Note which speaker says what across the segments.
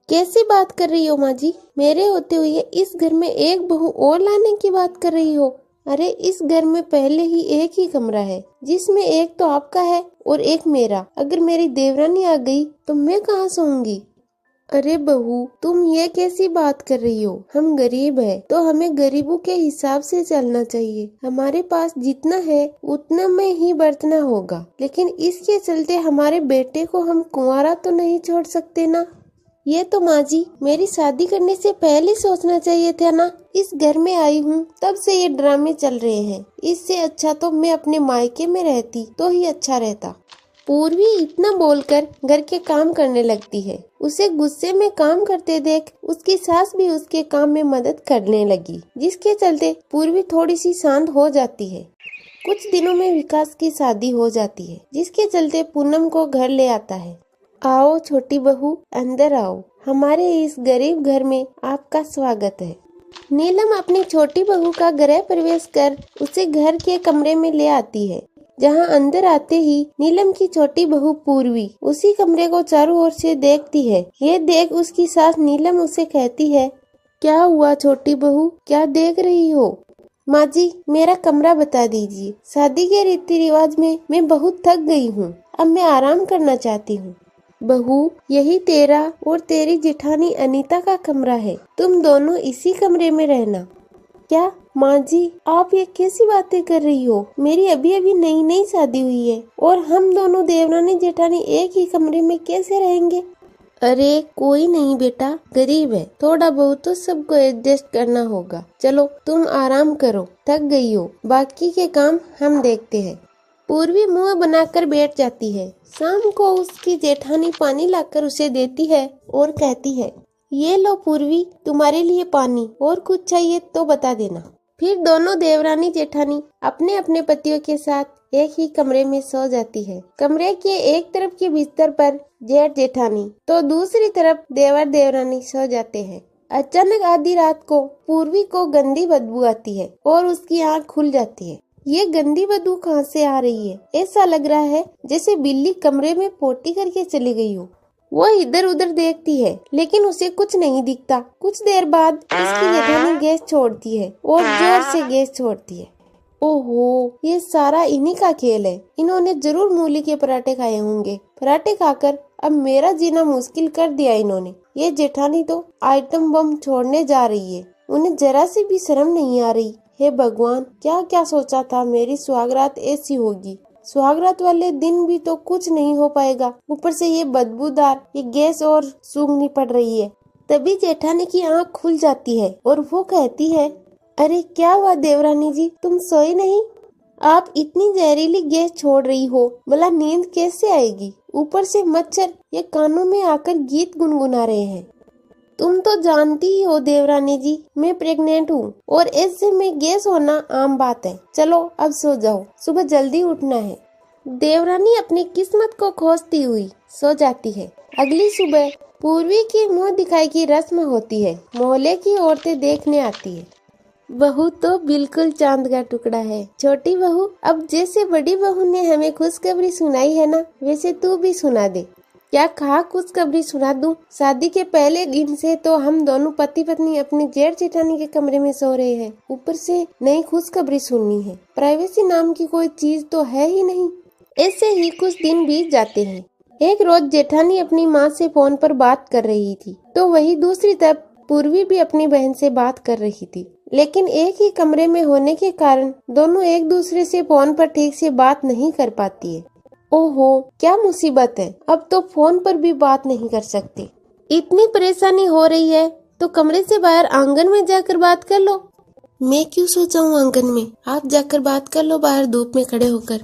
Speaker 1: कैसी बात कर रही हो माँ जी? मेरे होते हुए इस घर में एक बहू और लाने की बात कर रही हो? अरे इस घर में पहले ही एक ही कमरा है, जिसमें एक तो आपका है और एक मेरा। अगर मेरी देवरानी आ गई तो मैं कहाँ सोऊंगी? अरे बहू, तुम ये कैसी बात कर रही हो? हम गरीब है तो हमें गरीबों के हिसाब से चलना चाहिए। हमारे पास जितना है उतना में ही बरतना होगा, लेकिन इसके चलते हमारे बेटे को हम कुंवारा तो नहीं छोड़ सकते ना। ये तो माँ जी मेरी शादी करने से पहले सोचना चाहिए था ना। इस घर में आई हूँ तब से ये ड्रामे चल रहे हैं। इससे अच्छा तो मैं अपने मायके में रहती तो ही अच्छा रहता। पूर्वी इतना बोलकर घर के काम करने लगती है। उसे गुस्से में काम करते देख उसकी सास भी उसके काम में मदद करने लगी, जिसके चलते पूर्वी थोड़ी सी शांत हो जाती है। कुछ दिनों में विकास की शादी हो जाती है, जिसके चलते पूनम को घर ले आता है। आओ छोटी बहू, अंदर आओ। हमारे इस गरीब घर में आपका स्वागत है। नीलम अपनी छोटी बहू का गृह प्रवेश कर उसे घर के कमरे में ले आती है, जहां अंदर आते ही नीलम की छोटी बहू पूर्वी उसी कमरे को चारों ओर से देखती है। ये देख उसकी सास नीलम उसे कहती है, क्या हुआ छोटी बहू, क्या देख रही हो? माँ जी मेरा कमरा बता दीजिए। शादी के रीति रिवाज में मैं बहुत थक गई हूँ, अब मैं आराम करना चाहती हूँ। बहू यही तेरा और तेरी जेठानी अनीता का कमरा है, तुम दोनों इसी कमरे में रहना। क्या माँ जी आप ये कैसी बातें कर रही हो? मेरी अभी अभी नई नई शादी हुई है और हम दोनों देवरानी जेठानी एक ही कमरे में कैसे रहेंगे? अरे कोई नहीं बेटा, गरीब है, थोड़ा बहुत तो सबको एडजस्ट करना होगा। चलो तुम आराम करो, थक गई हो, बाकी के काम हम देखते हैं। पूर्वी मुंह बनाकर बैठ जाती है। शाम को उसकी जेठानी पानी लाकर उसे देती है और कहती है, ये लो पूर्वी, तुम्हारे लिए पानी, और कुछ चाहिए तो बता देना। फिर दोनों देवरानी जेठानी अपने अपने पतियों के साथ एक ही कमरे में सो जाती है। कमरे के एक तरफ के बिस्तर पर जेठ जेठानी तो दूसरी तरफ देवर देवरानी सो जाते हैं। अचानक आधी रात को पूर्वी को गंदी बदबू आती है और उसकी आंख खुल जाती है। ये गंदी बदबू कहाँ से आ रही है? ऐसा लग रहा है जैसे बिल्ली कमरे में पोटी करके चली गई हो। वो इधर उधर देखती है लेकिन उसे कुछ नहीं दिखता। कुछ देर बाद उसकी जेठानी गैस छोड़ती है और जोर से गैस छोड़ती है। ओहो, ये सारा इन्हीं का खेल है। इन्होंने जरूर मूली के पराठे खाए होंगे। पराठे खाकर अब मेरा जीना मुश्किल कर दिया इन्होंने। ये जेठानी तो आइटम बम छोड़ने जा रही है, उन्हें जरा सी भी शर्म नहीं आ रही। हे भगवान, क्या क्या सोचा था मेरी सुहागरात ऐसी होगी। सुहागरात वाले दिन भी तो कुछ नहीं हो पाएगा, ऊपर से ये बदबूदार ये गैस और सूंघनी पड़ रही है। तभी जेठानी की आंख खुल जाती है और वो कहती है, अरे क्या हुआ देवरानी जी, तुम सोई नहीं? आप इतनी जहरीली गैस छोड़ रही हो, भला नींद कैसे आएगी? ऊपर से मच्छर ये कानों में आकर गीत गुनगुना रहे हैं। तुम तो जानती ही हो देवरानी जी, मैं प्रेग्नेंट हूँ और ऐसे में गैस होना आम बात है। चलो अब सो जाओ, सुबह जल्दी उठना है। देवरानी अपनी किस्मत को खोजती हुई सो जाती है। अगली सुबह पूर्वी की मुंह दिखाई की रस्म होती है। मोहल्ले की औरतें देखने आती है। बहू तो बिल्कुल चांद का टुकड़ा है। छोटी बहू, अब जैसे बड़ी बहू ने हमें खुशखबरी सुनाई है ना, वैसे तू भी सुना दे। क्या कहा खुशखबरी सुना दूं? शादी के पहले दिन से तो हम दोनों पति पत्नी अपनी जेठ जेठानी के कमरे में सो रहे हैं, ऊपर से नई खुशखबरी सुननी है। प्राइवेसी नाम की कोई चीज तो है ही नहीं। ऐसे ही कुछ दिन बीत जाते हैं। एक रोज जेठानी अपनी माँ से फोन पर बात कर रही थी, तो वही दूसरी तरफ पूर्वी भी अपनी बहन से बात कर रही थी, लेकिन एक ही कमरे में होने के कारण दोनों एक दूसरे से फोन पर ठीक से बात नहीं कर पाती है। ओहो, क्या मुसीबत है, अब तो फोन पर भी बात नहीं कर सकते। इतनी परेशानी हो रही है तो कमरे से बाहर आंगन में जाकर बात कर लो। मैं क्यों सो जाऊं आंगन में, आप जाकर बात कर लो बाहर धूप में खड़े होकर।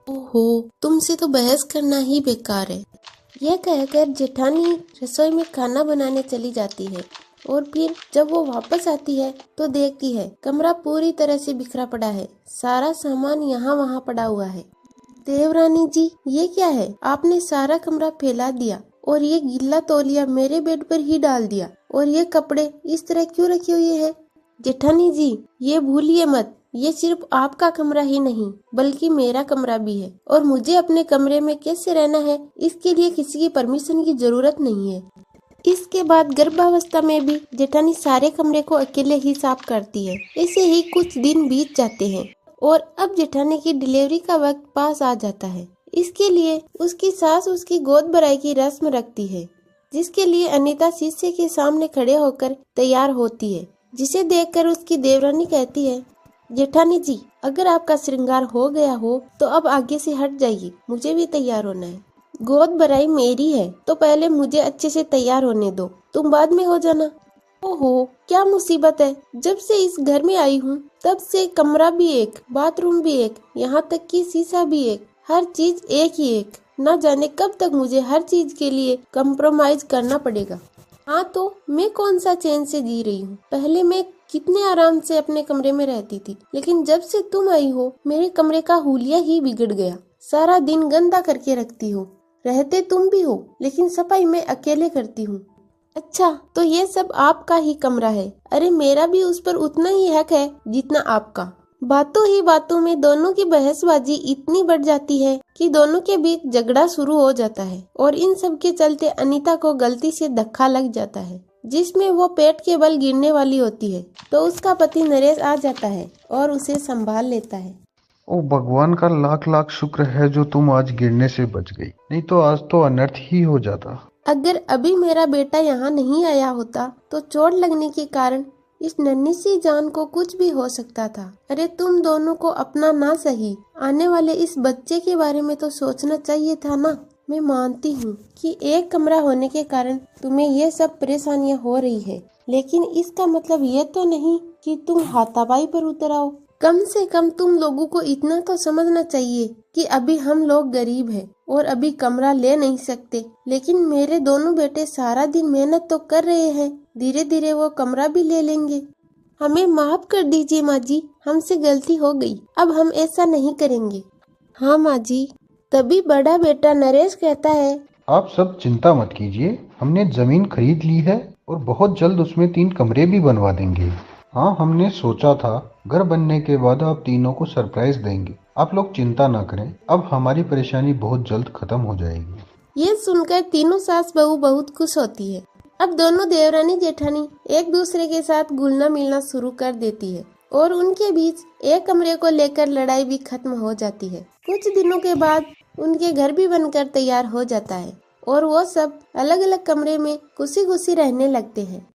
Speaker 1: ओहो, तुमसे तो बहस करना ही बेकार है। यह कहकर जेठानी रसोई में खाना बनाने चली जाती है और फिर जब वो वापस आती है तो देखती है कमरा पूरी तरह से बिखरा पड़ा है। सारा सामान यहाँ वहाँ पड़ा हुआ है। देवरानी जी, ये क्या है? आपने सारा कमरा फैला दिया और ये गीला तौलिया मेरे बेड पर ही डाल दिया, और ये कपड़े इस तरह क्यों रखे हुए हैं? जेठानी जी, ये भूलिए मत, ये सिर्फ आपका कमरा ही नहीं बल्कि मेरा कमरा भी है, और मुझे अपने कमरे में कैसे रहना है इसके लिए किसी की परमिशन की जरूरत नहीं है। इसके बाद गर्भावस्था में भी जेठानी सारे कमरे को अकेले ही साफ करती है। ऐसे ही कुछ दिन बीत जाते हैं और अब जेठानी की डिलीवरी का वक्त पास आ जाता है। इसके लिए उसकी सास उसकी गोद भराई की रस्म रखती है, जिसके लिए अनीता शीशे के सामने खड़े होकर तैयार होती है, जिसे देखकर उसकी देवरानी कहती है, जेठानी जी, अगर आपका श्रृंगार हो गया हो तो अब आगे से हट जाइए, मुझे भी तैयार होना है। गोद भराई मेरी है तो पहले मुझे अच्छे से तैयार होने दो, तुम बाद में हो जाना। ओहो, क्या मुसीबत है, जब से इस घर में आई हूँ तब से कमरा भी एक, बाथरूम भी एक, यहाँ तक कि शीशा भी एक, हर चीज एक ही एक। न जाने कब तक मुझे हर चीज के लिए कम्प्रोमाइज करना पड़ेगा। हाँ तो मैं कौन सा चैन से जी रही हूँ। पहले मैं कितने आराम से अपने कमरे में रहती थी, लेकिन जब से तुम आई हो मेरे कमरे का हुलिया ही बिगड़ गया। सारा दिन गंदा करके रखती हो, रहते तुम भी हो लेकिन सफाई मैं अकेले करती हूँ। अच्छा तो ये सब आपका ही कमरा है? अरे मेरा भी उस पर उतना ही हक है जितना आपका। बातों ही बातों में दोनों की बहसबाजी इतनी बढ़ जाती है कि दोनों के बीच झगड़ा शुरू हो जाता है और इन सब के चलते अनीता को गलती से धक्का लग जाता है, जिसमें वो पेट के बल गिरने वाली होती है। तो उसका पति नरेश आ जाता है और उसे संभाल लेता है।
Speaker 2: ओ भगवान का लाख लाख शुक्र है जो तुम आज गिरने से बच गई, नहीं तो आज तो अनर्थ ही हो जाता।
Speaker 1: अगर अभी मेरा बेटा यहाँ नहीं आया होता तो चोट लगने के कारण इस नन्ही सी जान को कुछ भी हो सकता था। अरे तुम दोनों को अपना ना सही, आने वाले इस बच्चे के बारे में तो सोचना चाहिए था ना। मैं मानती हूँ कि एक कमरा होने के कारण तुम्हें ये सब परेशानियाँ हो रही है, लेकिन इसका मतलब ये तो नहीं कि तुम हाथापाई पर उतर आओ। कम से कम तुम लोगों को इतना तो समझना चाहिए कि अभी हम लोग गरीब हैं और अभी कमरा ले नहीं सकते, लेकिन मेरे दोनों बेटे सारा दिन मेहनत तो कर रहे हैं, धीरे धीरे वो कमरा भी ले लेंगे। हमें माफ कर दीजिए माँ जी, हमसे गलती हो गई, अब हम ऐसा नहीं करेंगे। हाँ माँ जी। तभी बड़ा बेटा नरेश कहता है,
Speaker 2: आप सब चिंता मत कीजिए, हमने जमीन खरीद ली है और बहुत जल्द उसमें 3 कमरे भी बनवा देंगे। हाँ, हमने सोचा था घर बनने के बाद आप तीनों को सरप्राइज देंगे। आप लोग चिंता ना करें, अब हमारी परेशानी बहुत जल्द खत्म हो जाएगी।
Speaker 1: ये सुनकर तीनों सास बहू बहुत खुश होती है। अब दोनों देवरानी जेठानी एक दूसरे के साथ घुलना मिलना शुरू कर देती है और उनके बीच एक कमरे को लेकर लड़ाई भी खत्म हो जाती है। कुछ दिनों के बाद उनके घर भी बनकर तैयार हो जाता है और वो सब अलग अलग कमरे में खुशी खुशी रहने लगते हैं।